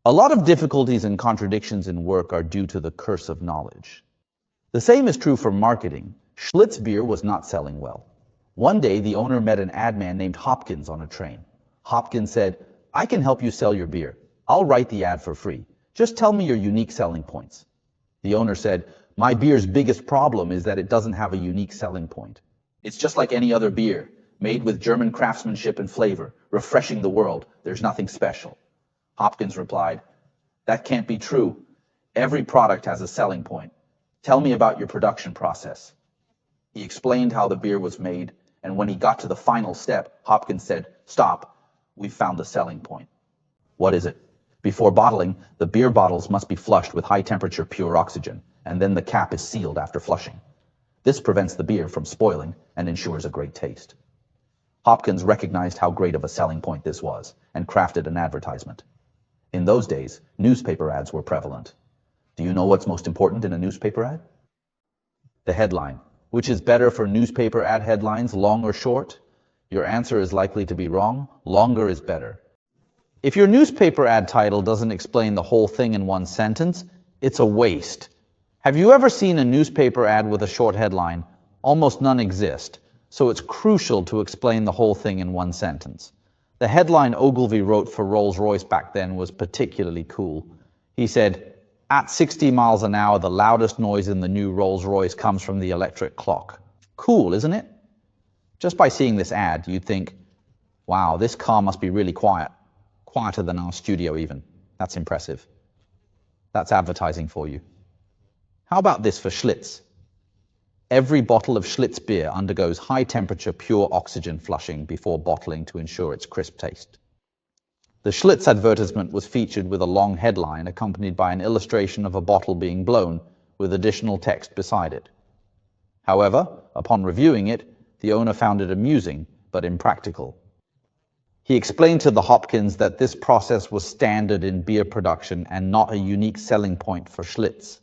A lot of difficulties and contradictions in work are due to the curse of knowledge. The same is true for marketing. Schlitz beer was not selling well. One day, the owner met an ad man named Hopkins on a train. Hopkins said, "I can help you sell your beer. I'll write the ad for free. Just tell me your unique selling points." The owner said, "My beer's biggest problem is that it doesn't have a unique selling point. It's just like any other beer, made with German craftsmanship and flavor, refreshing the world. There's nothing special." Hopkins replied, "That can't be true. Every product has a selling point. Tell me about your production process." He explained how the beer was made, and when he got to the final step, Hopkins said, "Stop, we've found the selling point." "What is it?" "Before bottling, the beer bottles must be flushed with high-temperature pure oxygen, and then the cap is sealed after flushing. This prevents the beer from spoiling and ensures a great taste." Hopkins recognized how great of a selling point this was and crafted an advertisement. In those days, newspaper ads were prevalent. Do you know what's most important in a newspaper ad? The headline. Which is better for newspaper ad headlines, long or short? Your answer is likely to be wrong. Longer is better. If your newspaper ad title doesn't explain the whole thing in one sentence, it's a waste. Have you ever seen a newspaper ad with a short headline? Almost none exist, so it's crucial to explain the whole thing in one sentence. The headline Ogilvy wrote for Rolls-Royce back then was particularly cool. He said, "At 60 miles an hour, the loudest noise in the new Rolls-Royce comes from the electric clock." Cool, isn't it? Just by seeing this ad, you'd think, wow, this car must be really quiet. Quieter than our studio even. That's impressive. That's advertising for you. How about this for Schlitz? Every bottle of Schlitz beer undergoes high-temperature pure oxygen flushing before bottling to ensure its crisp taste. The Schlitz advertisement was featured with a long headline accompanied by an illustration of a bottle being blown with additional text beside it. However, upon reviewing it, the owner found it amusing but impractical. He explained to the Hopkins that this process was standard in beer production and not a unique selling point for Schlitz.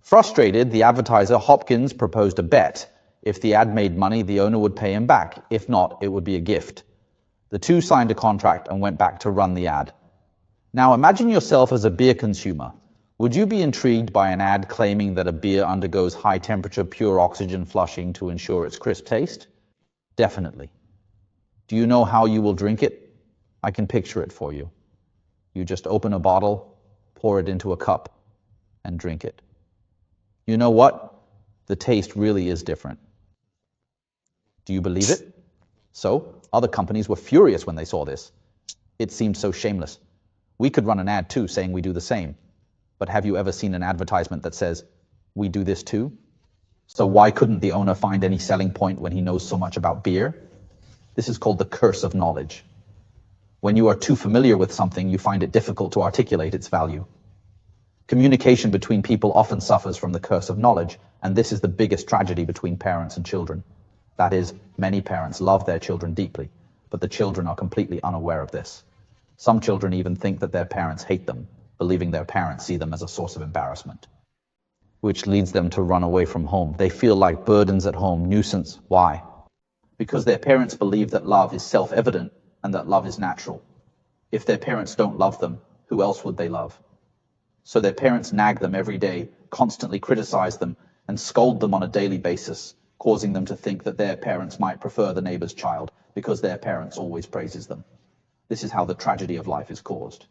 Frustrated, the advertiser Hopkins proposed a bet. If the ad made money, the owner would pay him back. If not, it would be a gift. The two signed a contract and went back to run the ad. Now imagine yourself as a beer consumer. Would you be intrigued by an ad claiming that a beer undergoes high-temperature pure oxygen flushing to ensure its crisp taste? Definitely. Do you know how you will drink it? I can picture it for you. You just open a bottle, pour it into a cup, and drink it. You know what? The taste really is different. Do you believe it? So, other companies were furious when they saw this. It seemed so shameless. We could run an ad too saying we do the same. But have you ever seen an advertisement that says, "We do this too"? So why couldn't the owner find any selling point when he knows so much about beer? This is called the curse of knowledge. When you are too familiar with something, you find it difficult to articulate its value. Communication between people often suffers from the curse of knowledge, and this is the biggest tragedy between parents and children. That is, many parents love their children deeply, but the children are completely unaware of this. Some children even think that their parents hate them, believing their parents see them as a source of embarrassment, which leads them to run away from home. They feel like burdens at home, nuisance. Why? Because their parents believe that love is self-evident and that love is natural. If their parents don't love them, who else would they love? So their parents nag them every day, constantly criticize them, and scold them on a daily basis, causing them to think that their parents might prefer the neighbor's child because their parents always praises them. This is how the tragedy of life is caused.